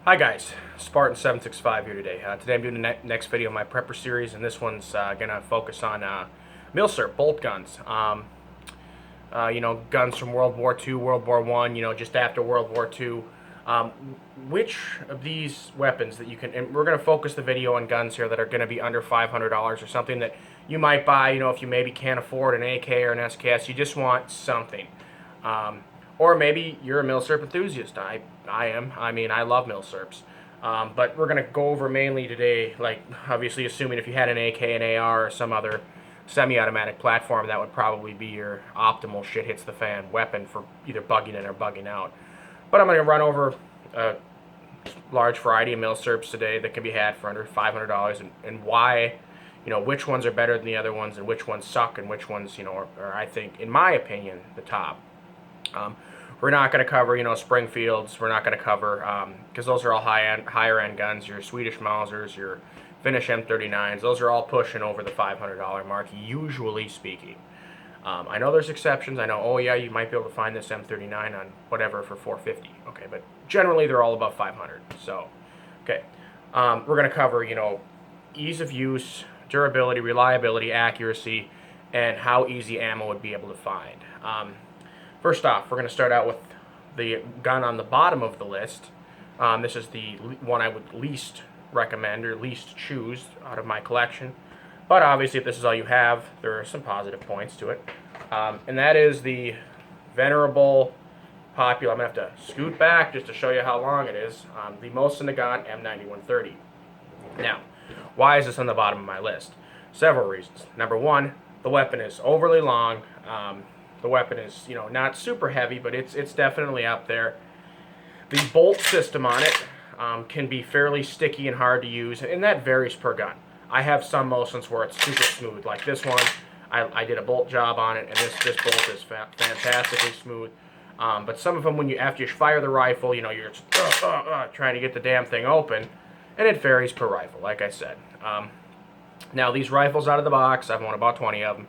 Hi guys, Spartan765 here today. Today I'm doing the next video of my prepper series, and this one's going to focus on milsurp bolt guns. Guns from World War II, World War I, just after World War II. Which of these weapons that you can, and we're going to focus the video on guns here that are going to be under $500 or something that you might buy, if you maybe can't afford an AK or an SKS, you just want something. Or maybe you're a milsurp enthusiast. I am. I love milsurps. But we're going to go over mainly today, like, obviously assuming if you had an AK, an AR, or some other semi-automatic platform, that would probably be your optimal shit-hits-the-fan weapon for either bugging in or bugging out. But I'm going to run over a large variety of milsurps today that can be had for under $500 and why, which ones are better than the other ones and which ones suck and which ones, are I think, in my opinion, the top. We're not going to cover, Springfields. We're not going to cover, because those are all higher end guns. Your Swedish Mausers, your Finnish M39s, those are all pushing over the $500 mark, usually speaking. I know there's exceptions. I know, oh yeah, you might be able to find this M39 on whatever for $450. Okay, but generally they're all above 500. So, okay, we're going to cover, ease of use, durability, reliability, accuracy, and how easy ammo would be able to find. First off, we're going to start out with the gun on the bottom of the list. This is the one I would least recommend or least choose out of my collection. But obviously, if this is all you have, there are some positive points to it. And that is the venerable, popular, I'm going to have to scoot back just to show you how long it is, the Mosin-Nagant M9130. Now, why is this on the bottom of my list? Several reasons. Number one, the weapon is overly long. The weapon is, not super heavy, but it's definitely up there. The bolt system on it can be fairly sticky and hard to use, and that varies per gun. I have some Mosins where it's super smooth, like this one. I did a bolt job on it, and this bolt is fantastically smooth. But some of them, after you fire the rifle, you're just, trying to get the damn thing open, and it varies per rifle, like I said. Now, these rifles out of the box, I've owned about 20 of them.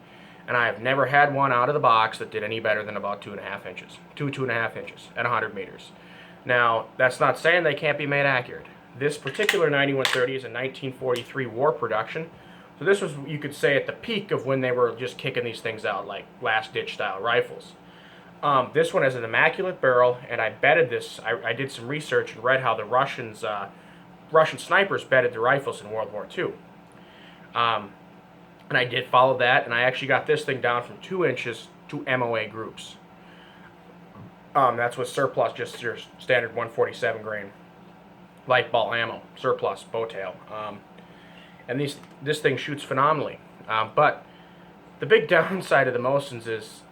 And I have never had one out of the box that did any better than about 2.5 inches. 2.5 inches at 100 meters. Now, that's not saying they can't be made accurate. This particular 9130 is a 1943 war production. So this was, you could say, at the peak of when they were just kicking these things out like last-ditch style rifles. This one has an immaculate barrel, and I bedded this. I did some research and read how the Russian snipers bedded the rifles in World War II. And I did follow that, and I actually got this thing down from 2 inches to MOA groups. That's with surplus, just your standard 147 grain light ball ammo, surplus bow tail. And this thing shoots phenomenally. But the big downside of the Mosins is,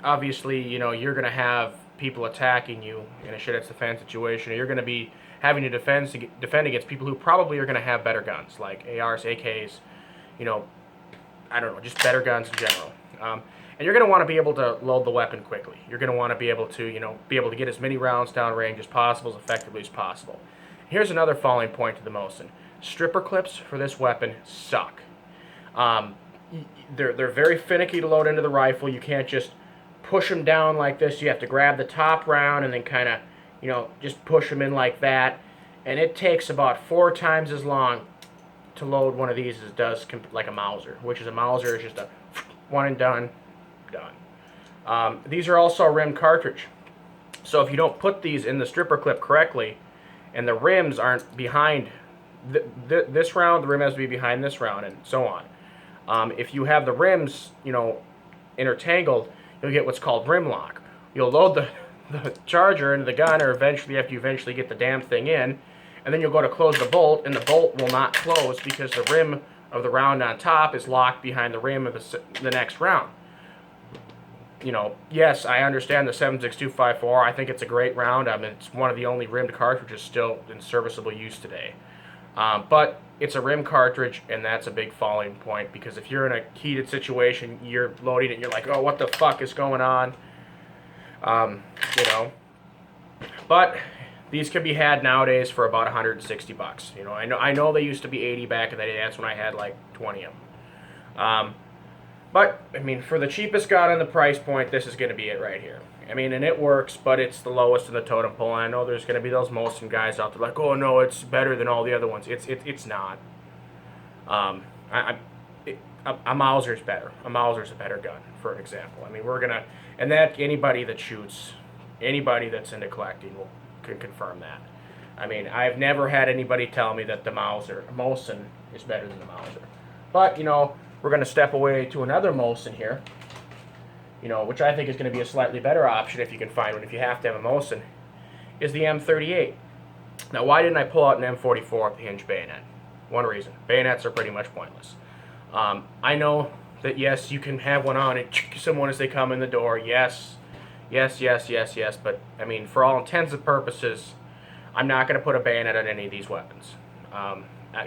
obviously, you're going to have people attacking you in a shit-hits-the-fan situation, or you're going to be having to defend against people who probably are going to have better guns, like ARs, AKs, I don't know, just better guns in general. And you're going to want to be able to load the weapon quickly. You're going to want to be able to, get as many rounds down range as possible, as effectively as possible. Here's another falling point to the Mosin. Stripper clips for this weapon suck. They're very finicky to load into the rifle. You can't just push them down like this. You have to grab the top round and then kind of, just push them in like that. And it takes about 4 times as long to load one of these as it does like a Mauser, which is a Mauser is just a one and done. These are also a rimmed cartridge. So if you don't put these in the stripper clip correctly, and the rims aren't behind this round, the rim has to be behind this round, and so on. If you have the rims, intertangled, you'll get what's called rim lock. You'll load the charger into the gun, or after you eventually get the damn thing in, and then you'll go to close the bolt, and the bolt will not close because the rim of the round on top is locked behind the rim of the next round. Yes, I understand the 7.6254. I think it's a great round. It's one of the only rimmed cartridges still in serviceable use today. But it's a rim cartridge, and that's a big falling point, because if you're in a heated situation, you're loading it, and you're like, oh, what the fuck is going on? But these can be had nowadays for about 160 bucks. I know they used to be 80 back in the day. That's when I had like 20 of them. But for the cheapest gun on the price point, this is going to be it right here. I mean, and it works, but it's the lowest in the totem pole. And I know there's going to be those Mosin guys out there like, oh no, it's better than all the other ones. It's not. A Mauser's better. A Mauser's a better gun, for an example. I mean, we're gonna, and that anybody that shoots, anybody that's into collecting can confirm that. I mean, I've never had anybody tell me that the Mosin is better than the Mauser. But you know, we're gonna step away to another Mosin here. You know, which I think is going to be a slightly better option if you can find one. If you have to have a Mosin, is the M38. Now, why didn't I pull out an M44 with the hinge bayonet? One reason: bayonets are pretty much pointless. I know that yes, you can have one on and someone as they come in the door. Yes, but I mean, for all intents and purposes, I'm not going to put a bayonet on any of these weapons.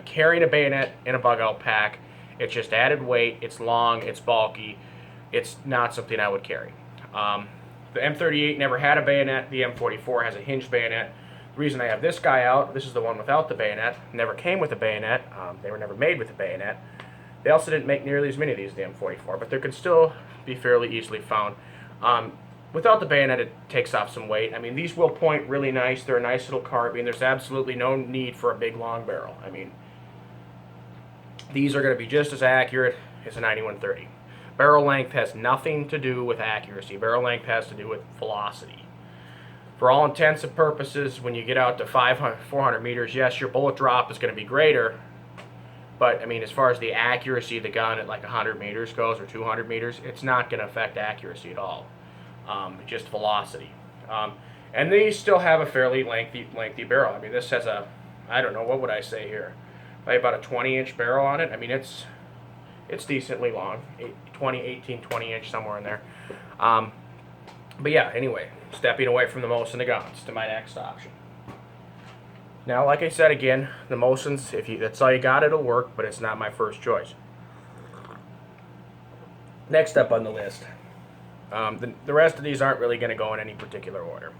Carrying a bayonet in a bug-out pack, it's just added weight. It's long. It's bulky. It's not something I would carry. The M38 never had a bayonet. The M44 has a hinged bayonet. The reason I have this guy out, this is the one without the bayonet, never came with a bayonet. They were never made with a bayonet. They also didn't make nearly as many of these as the M44, but they can still be fairly easily found. Without the bayonet, it takes off some weight. I mean, these will point really nice. They're a nice little carbine. There's absolutely no need for a big, long barrel. I mean, these are going to be just as accurate as a 9130. Barrel length has nothing to do with accuracy. Barrel length has to do with velocity. For all intents and purposes, when you get out to 400 meters, yes, your bullet drop is going to be greater. But, I mean, as far as the accuracy of the gun at like 100 meters goes, or 200 meters, it's not going to affect accuracy at all. Just velocity. And these still have a fairly lengthy barrel. I mean, this has a, I don't know, what would I say here? Probably about a 20-inch barrel on it. I mean, it's decently long, 18, 20-inch, somewhere in there. But yeah, anyway, stepping away from the Mosin-Nagants to my next option. Now, like I said again, the Mosins, that's all you got, it'll work, but it's not my first choice. Next up on the list, the rest of these aren't really going to go in any particular order.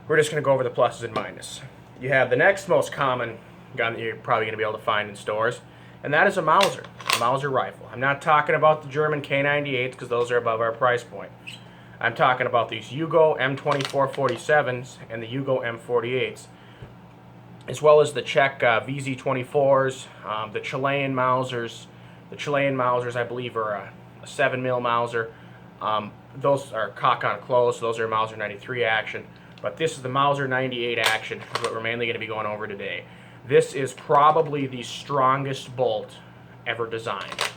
We're just going to go over the pluses and minuses. You have the next most common gun that you're probably going to be able to find in stores, and that is a Mauser rifle. I'm not talking about the German K98s because those are above our price point. I'm talking about these Yugo M2447s and the Yugo M48s, as well as the Czech VZ24s, the Chilean Mausers. The Chilean Mausers, I believe, are a 7mm Mauser. Those are cock on close, so those are Mauser 93 action. But this is the Mauser 98 action, is what we're mainly going to be going over today. This is probably the strongest bolt ever designed,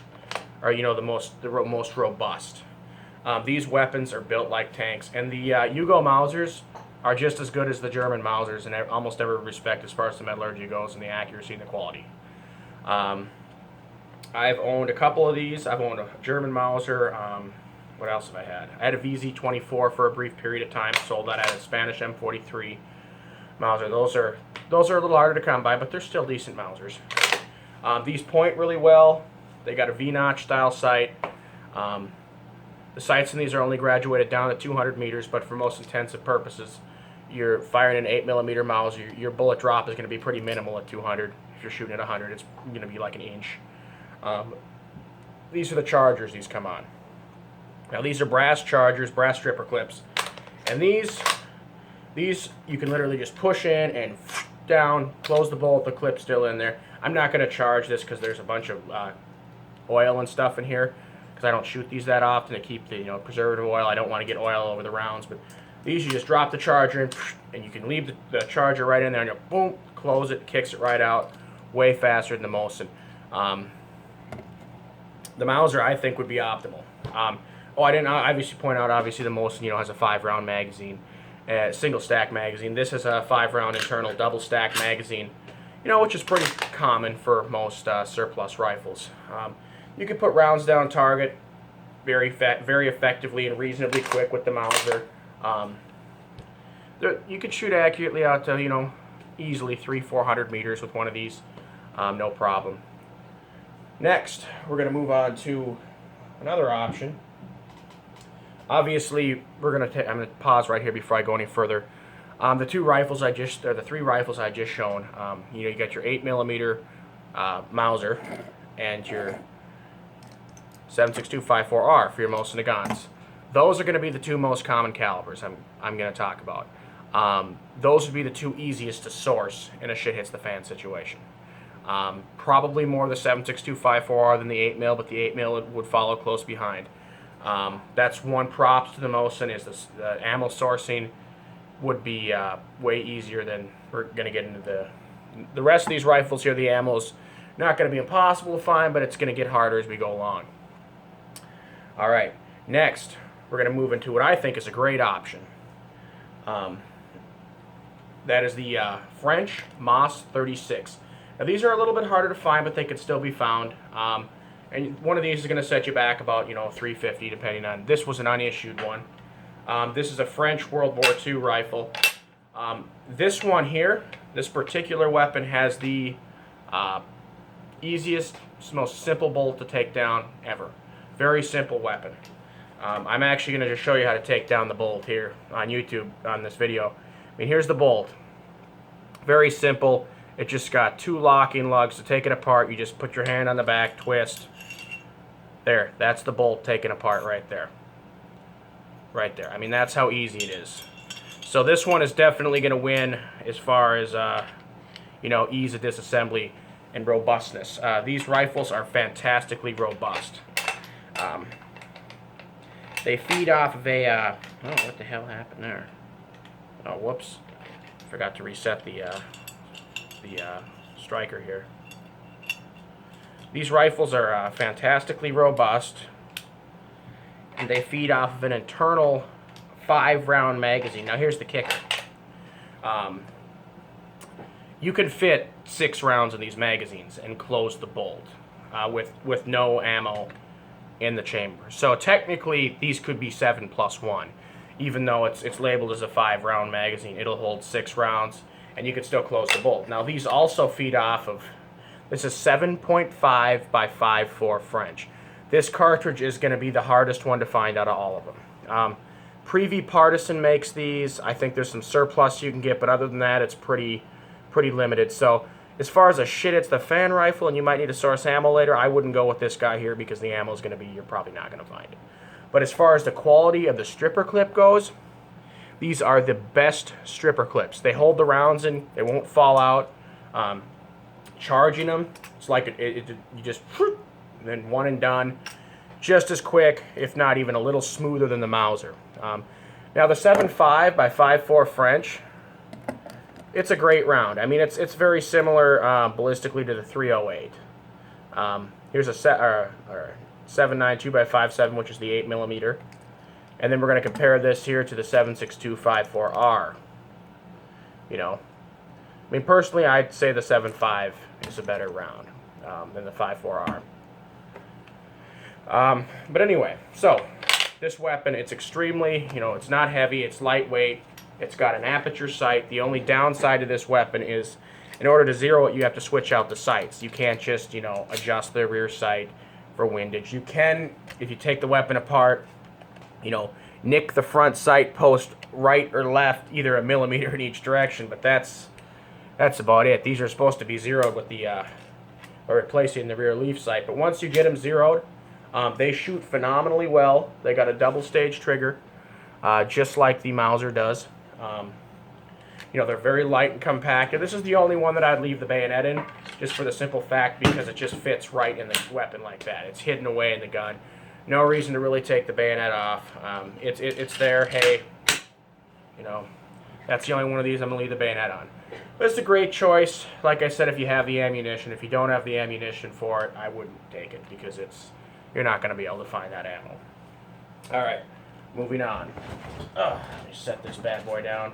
or you know, the most robust. These weapons are built like tanks, and the Yugo Mausers are just as good as the German Mausers in almost every respect as far as the metallurgy goes and the accuracy and the quality. I've owned a couple of these. I've owned a German Mauser. What else have I had? I had a VZ24 for a brief period of time. Sold that. I had a Spanish M43 Mauser. Those are a little harder to come by, but they're still decent Mausers. These point really well. They got a V-notch style sight. The sights in these are only graduated down to 200 meters, but for most intents and purposes, you're firing an 8mm Mauser. Your bullet drop is going to be pretty minimal at 200. If you're shooting at 100, it's going to be like an inch. These are the chargers these come on. Now these are brass chargers, brass stripper clips, and these you can literally just push in and down, close the bolt, the clip's still in there. I'm not going to charge this because there's a bunch of oil and stuff in here, because I don't shoot these that often to keep the preservative oil. I don't want to get oil over the rounds, but these you just drop the charger in, and you can leave the charger right in there, and you boom, close it, kicks it right out, way faster than the Mosin. The Mauser, I think, would be optimal. I didn't obviously point out, obviously the Mosin, has a 5-round magazine, single stack magazine. This is a 5-round internal double stack magazine, which is pretty common for most surplus rifles. You can put rounds down target very effectively and reasonably quick with the Mauser. You could shoot accurately out to, easily 300-400 meters with one of these, no problem. Next, we're going to move on to another option. Obviously, I'm going to pause right here before I go any further. The three rifles I just shown, you got your 8mm Mauser and your 7.62 5.4R for your Mosin-Nagants. those are going to be the two most common calibers I'm going to talk about. Those would be the two easiest to source in a shit hits the fan situation. Probably more the 7.6254R than the 8 mil, but the 8 mil would follow close behind. That's one props to the Mosin, is the ammo sourcing would be way easier than we're going to get into the rest of these rifles here. The ammo's not going to be impossible to find, but it's going to get harder as we go along. All right, next we're going to move into what I think is a great option. That is the French Mosin-36. Now these are a little bit harder to find, but they can still be found. And one of these is going to set you back about, you know, $350, depending on. This was an unissued one. This is a French World War II rifle. This one here, this particular weapon, has the easiest, most simple bolt to take down ever. Very simple weapon. I'm actually going to just show you how to take down the bolt here on YouTube on this video. I mean, here's the bolt. Very simple. It just got two locking lugs to take it apart. You just put your hand on the back, twist. There, that's the bolt taken apart right there. Right there. I mean, that's how easy it is. So this one is definitely going to win as far as, you know, ease of disassembly and robustness. These rifles are fantastically robust. They feed off of a, oh, what the hell happened there? Oh, whoops. Forgot to reset the striker here. These rifles are fantastically robust, and they feed off of an internal 5-round magazine. Now here's the kicker. You can fit 6 rounds in these magazines and close the bolt with no ammo in the chamber. So technically these could be 7+1. Even though it's labeled as a 5-round magazine, it'll hold 6 rounds, and you can still close the bolt. Now these also feed off of, this is 7.5 by 5.4 French. This cartridge is going to be the hardest one to find out of all of them. Prevy Partisan makes these. I think there's some surplus you can get, but other than that, it's pretty limited. So as far as a shit hits the fan rifle, and you might need to source ammo later, I wouldn't go with this guy here, because the ammo is going to be, you're probably not going to find it. But as far as the quality of the stripper clip goes, these are the best stripper clips. They hold the rounds in, they won't fall out. Charging them, it's like you just, and then one and done. Just as quick, if not even a little smoother than the Mauser. Now the 7.5 by 5.4 French, it's a great round. I mean, it's very similar ballistically to the 308. Here's a 7.92 by 5.7, which is the 8 millimeter. And then we're going to compare this here to the 7.6254R. You know, I mean, personally, I'd say the 7.5 is a better round than the 5.4R. But anyway, so this weapon, it's extremely, you know, it's not heavy, it's lightweight, it's got an aperture sight. The only downside to this weapon is, in order to zero it, you have to switch out the sights. You can't just, you know, adjust the rear sight for windage. You can, if you take the weapon apart, you know, nick the front sight post right or left, either a millimeter in each direction, but that's about it. These are supposed to be zeroed with the, or replacing the rear leaf sight. But once you get them zeroed, they shoot phenomenally well. They got a double stage trigger, just like the Mauser does. You know, they're very light and compact. This is the only one that I'd leave the bayonet in, just for the simple fact because it just fits right in the weapon like that. It's hidden away in the gun. No reason to really take the bayonet off. It's there. Hey, you know, that's the only one of these I'm going to leave the bayonet on. But it's a great choice. Like I said, if you have the ammunition. If you don't have the ammunition for it, I wouldn't take it, because you're not going to be able to find that ammo. Alright, moving on. Let me set this bad boy down.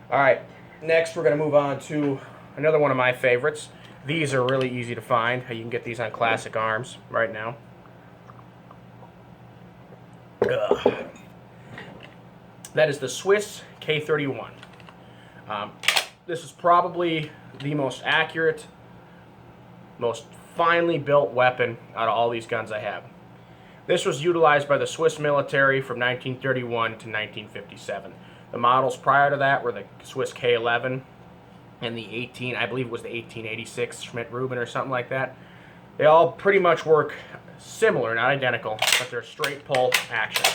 Alright, next we're going to move on to another one of my favorites. These are really easy to find. You can get these on Classic Arms right now. That is the Swiss K31. This is probably the most accurate, most finely built weapon out of all these guns I have. This was utilized by the Swiss military from 1931 to 1957. The models prior to that were the Swiss K11 and the I believe it was the 1886 Schmidt-Rubin or something like that. They all pretty much work similar, not identical, but they're straight pull action.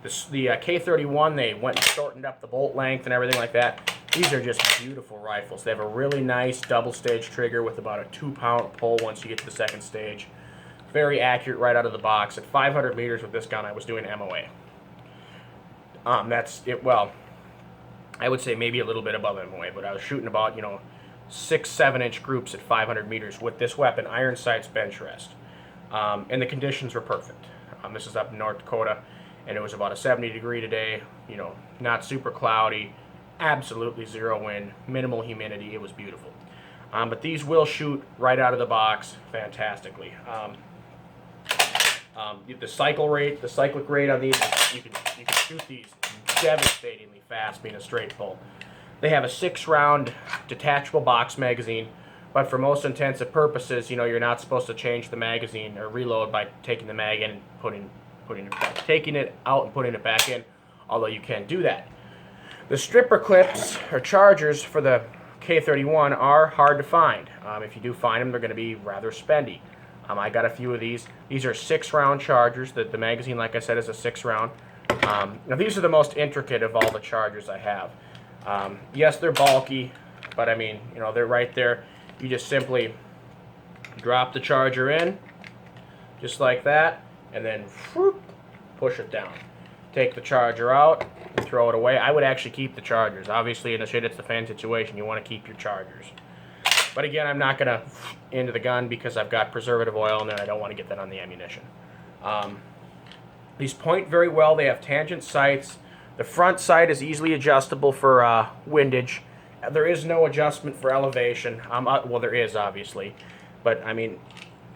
The K31, they went and shortened up the bolt length and everything like that. These are just beautiful rifles. They have a really nice double-stage trigger with about a 2-pound pull once you get to the second stage. Very accurate right out of the box. At 500 meters with this gun, I was doing MOA. That's it. Well, I would say maybe a little bit above MOA, but I was shooting about, 6-7 inch groups at 500 meters with this weapon, iron sights, bench rest. And the conditions were perfect. This is up in North Dakota, and it was about a 70-degree today, not super cloudy, absolutely zero wind, minimal humidity. It was beautiful. But these will shoot right out of the box fantastically. The cyclic rate on these, you can shoot these devastatingly fast being a straight pull. They have a 6-round detachable box magazine, but for most intents and purposes, you're not supposed to change the magazine or reload by taking the mag in and taking it out and putting it back in, although you can do that. The stripper clips or chargers for the K31 are hard to find. If you do find them, they're going to be rather spendy. I got a few of these. These are 6-round chargers. The magazine, like I said, is a 6-round. Now these are the most intricate of all the chargers I have. Yes, they're bulky, but I mean, they're right there. You just simply drop the charger in, just like that, and then whoop, push it down. Take the charger out and throw it away. I would actually keep the chargers. Obviously, in a shit-it's-the-fan situation, you want to keep your chargers. But again, I'm not going to into the gun because I've got preservative oil, and then I don't want to get that on the ammunition. These point very well. They have tangent sights. The front sight is easily adjustable for windage. There is no adjustment for elevation. Well, there is, obviously. But, I mean,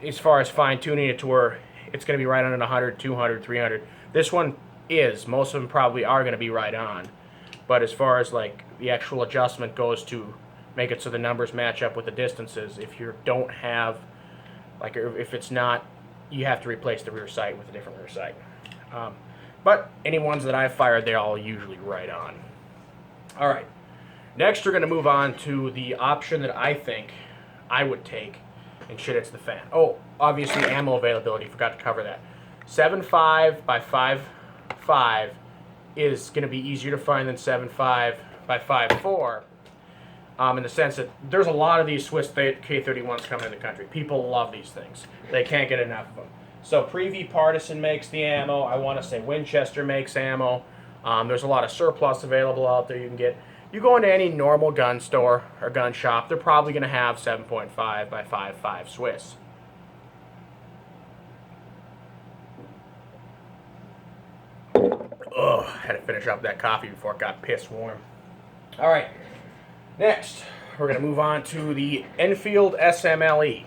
as far as fine-tuning it to where it's going to be right on at 100, 200, 300. This one is. Most of them probably are going to be right on. But as far as, like, the actual adjustment goes to make it so the numbers match up with the distances, if you don't have, like, if it's not, you have to replace the rear sight with a different rear sight. But any ones that I've fired, they're all usually right on. All right. Next, we're going to move on to the option that I think I would take and shit it's the fan. Oh, obviously ammo availability. Forgot to cover that. 7.5 by 5.5 is going to be easier to find than 7.5 by 5.4 in the sense that there's a lot of these Swiss K31s coming in the country. People love these things. They can't get enough of them. So Preview Partisan makes the ammo. I want to say Winchester makes ammo. There's a lot of surplus available out there you can get. You go into any normal gun store or gun shop, they're probably going to have 7.5 by 5.5 Swiss. Ugh, had to finish up that coffee before it got piss warm. All right, next we're going to move on to the Enfield SMLE.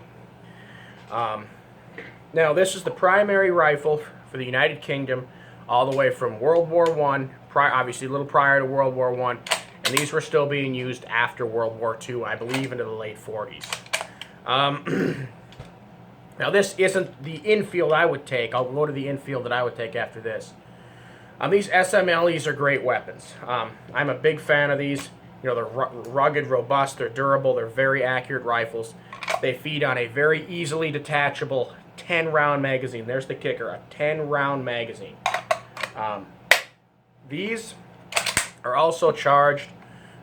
Now, this is the primary rifle for the United Kingdom all the way from World War I, obviously a little prior to World War I, and these were still being used after World War II, I believe into the late 40s. Now, this isn't the Enfield I would take. I'll go to the Enfield that I would take after this. These SMLEs are great weapons. I'm a big fan of these. They're rugged, robust, they're durable, they're very accurate rifles. They feed on a very easily detachable 10-round magazine. There's the kicker, a 10-round magazine. These are also charged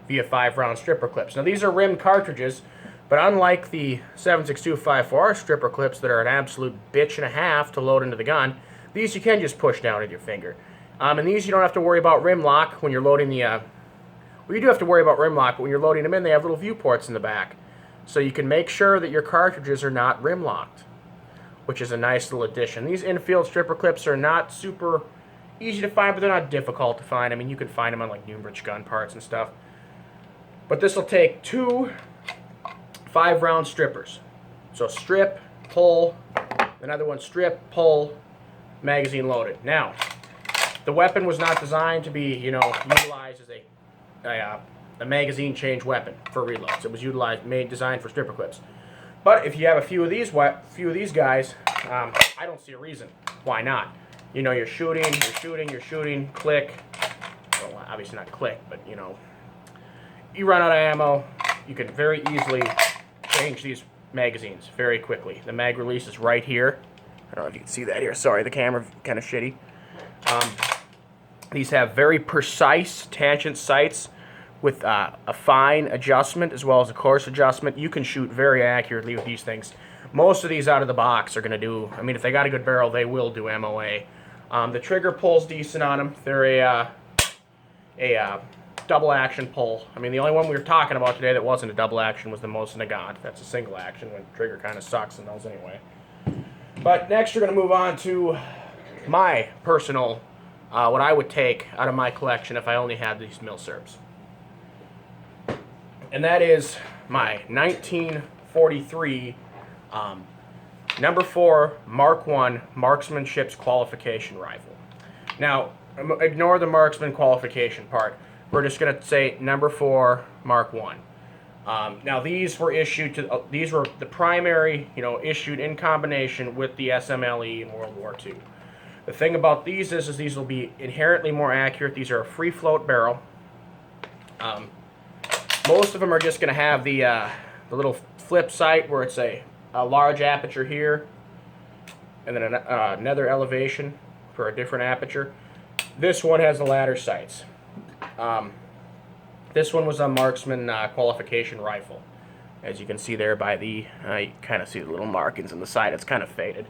via 5-round stripper clips. Now, these are rimmed cartridges, but unlike the 7.6254 stripper clips that are an absolute bitch and a half to load into the gun, these you can just push down with your finger. And these you don't have to worry about rim lock when you're loading the... well, you do have to worry about rim lock, but when you're loading them in, they have little viewports in the back. So you can make sure that your cartridges are not rim locked, which is a nice little addition. These Enfield stripper clips are not super easy to find, but they're not difficult to find. I mean, you can find them on like Newbridge gun parts and stuff. But this will take 2 5-round strippers. So strip, pull, another one strip, pull, magazine loaded. Now, the weapon was not designed to be, utilized as a magazine change weapon for reloads. It was designed for stripper clips. But if you have a few of these guys, I don't see a reason why not. You're shooting, click. Well, obviously not click, but you run out of ammo. You can very easily change these magazines very quickly. The mag release is right here. I don't know if you can see that here. Sorry, the camera kind of shitty. These have very precise tangent sights with a fine adjustment as well as a coarse adjustment. You can shoot very accurately with these things. Most of these out of the box are going to do, I mean, if they got a good barrel, they will do MOA. The trigger pull's decent on them. They're a double action pull. I mean, the only one we were talking about today that wasn't a double action was the Mosin-Nagant. That's a single action when the trigger kind of sucks in those anyway. But next we're going to move on to my personal, what I would take out of my collection if I only had these mil-surps. And that is my 1943 No.4 Mk1 Marksmanship's Qualification Rifle. Now, ignore the marksman qualification part. We're just going to say No.4 Mk1. Now these were issued to these were the primary, issued in combination with the SMLE in World War II. The thing about these is these will be inherently more accurate. These are a free float barrel. Most of them are just going to have the little flip sight where it's a large aperture here, and then another elevation for a different aperture. This one has the ladder sights. This one was a marksman qualification rifle. As you can see there by the, you kind of see the little markings on the side. It's kind of faded.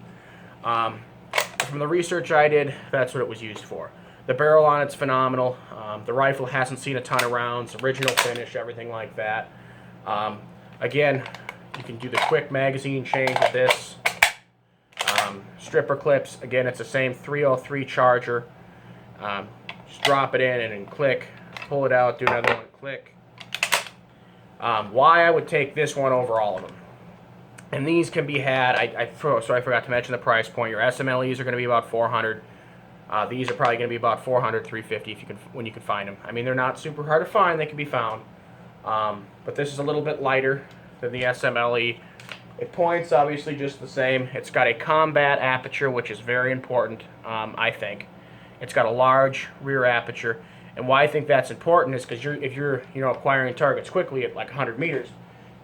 From the research I did, that's what it was used for. The barrel on it's phenomenal. The rifle hasn't seen a ton of rounds, original finish, everything like that. Again, you can do the quick magazine change with this. Stripper clips, again, it's the same 303 charger. Just drop it in and then click, pull it out, do another one, click. Why I would take this one over all of them. And these can be had, so I forgot to mention the price point. Your SMLEs are going to be about $400. These are probably going to be about $400, $350 if you can, when you can find them. I mean, they're not super hard to find, they can be found. But this is a little bit lighter than the SMLE. It points obviously just the same. It's got a combat aperture, which is very important, I think. It's got a large rear aperture. And why I think that's important is because if you're acquiring targets quickly at like 100 meters,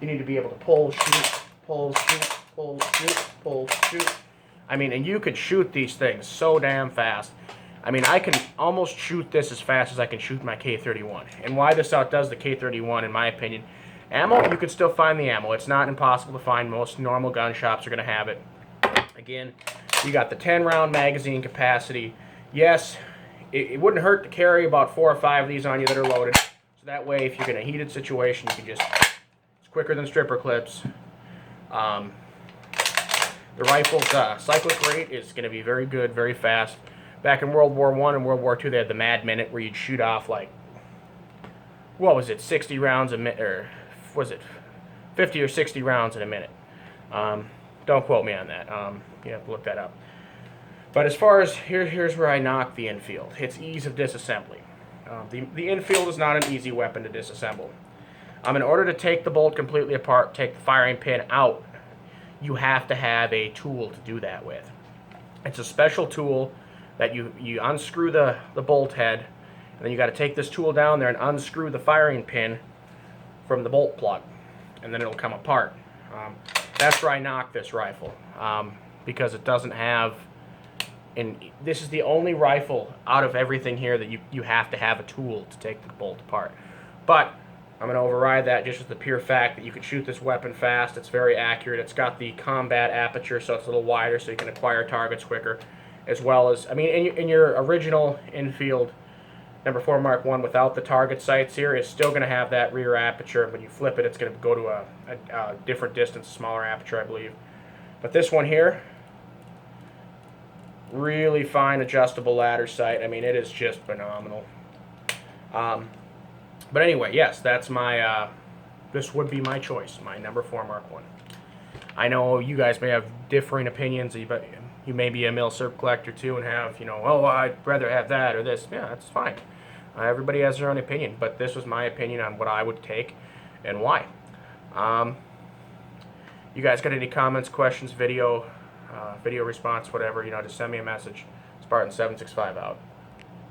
you need to be able to pull, shoot, pull, shoot, pull, shoot, pull, shoot. I mean, and you could shoot these things so damn fast. I mean, I can almost shoot this as fast as I can shoot my K31. And why this outdoes the K31, in my opinion, ammo, you can still find the ammo. It's not impossible to find. Most normal gun shops are going to have it. Again, you got the 10-round magazine capacity. Yes, it wouldn't hurt to carry about 4 or 5 of these on you that are loaded. So that way, if you're in a heated situation, you can just, it's quicker than stripper clips. The rifle's cyclic rate is going to be very good, very fast. Back in World War I and World War II, they had the Mad Minute where you'd shoot off like, what was it, 60 rounds a minute, or was it 50 or 60 rounds in a minute? Don't quote me on that. You have to look that up. But as far as, here's where I knock the Enfield. It's ease of disassembly. The Enfield is not an easy weapon to disassemble. In order to take the bolt completely apart, take the firing pin out, you have to have a tool to do that with. It's a special tool that you unscrew the bolt head, and then you got to take this tool down there and unscrew the firing pin from the bolt plug, and then it'll come apart. That's where I knock this rifle, because it doesn't have, and this is the only rifle out of everything here that you have to have a tool to take the bolt apart. But I'm going to override that just with the pure fact that you can shoot this weapon fast. It's very accurate. It's got the combat aperture, so it's a little wider, so you can acquire targets quicker, as well as, I mean, in your original Enfield No.4 Mk1 without the target sights here is still going to have that rear aperture. When you flip it, it's going to go to a different distance, smaller aperture, I believe. But this one here, really fine adjustable ladder sight. I mean, it is just phenomenal. But anyway, yes, that's my, this would be my choice, my No.4 Mk1. I know you guys may have differing opinions, but you may be a mil-surp collector too and have, oh, I'd rather have that or this. Yeah, that's fine. Everybody has their own opinion, but this was my opinion on what I would take and why. You guys got any comments, questions, video response, whatever, just send me a message. Spartan765 out.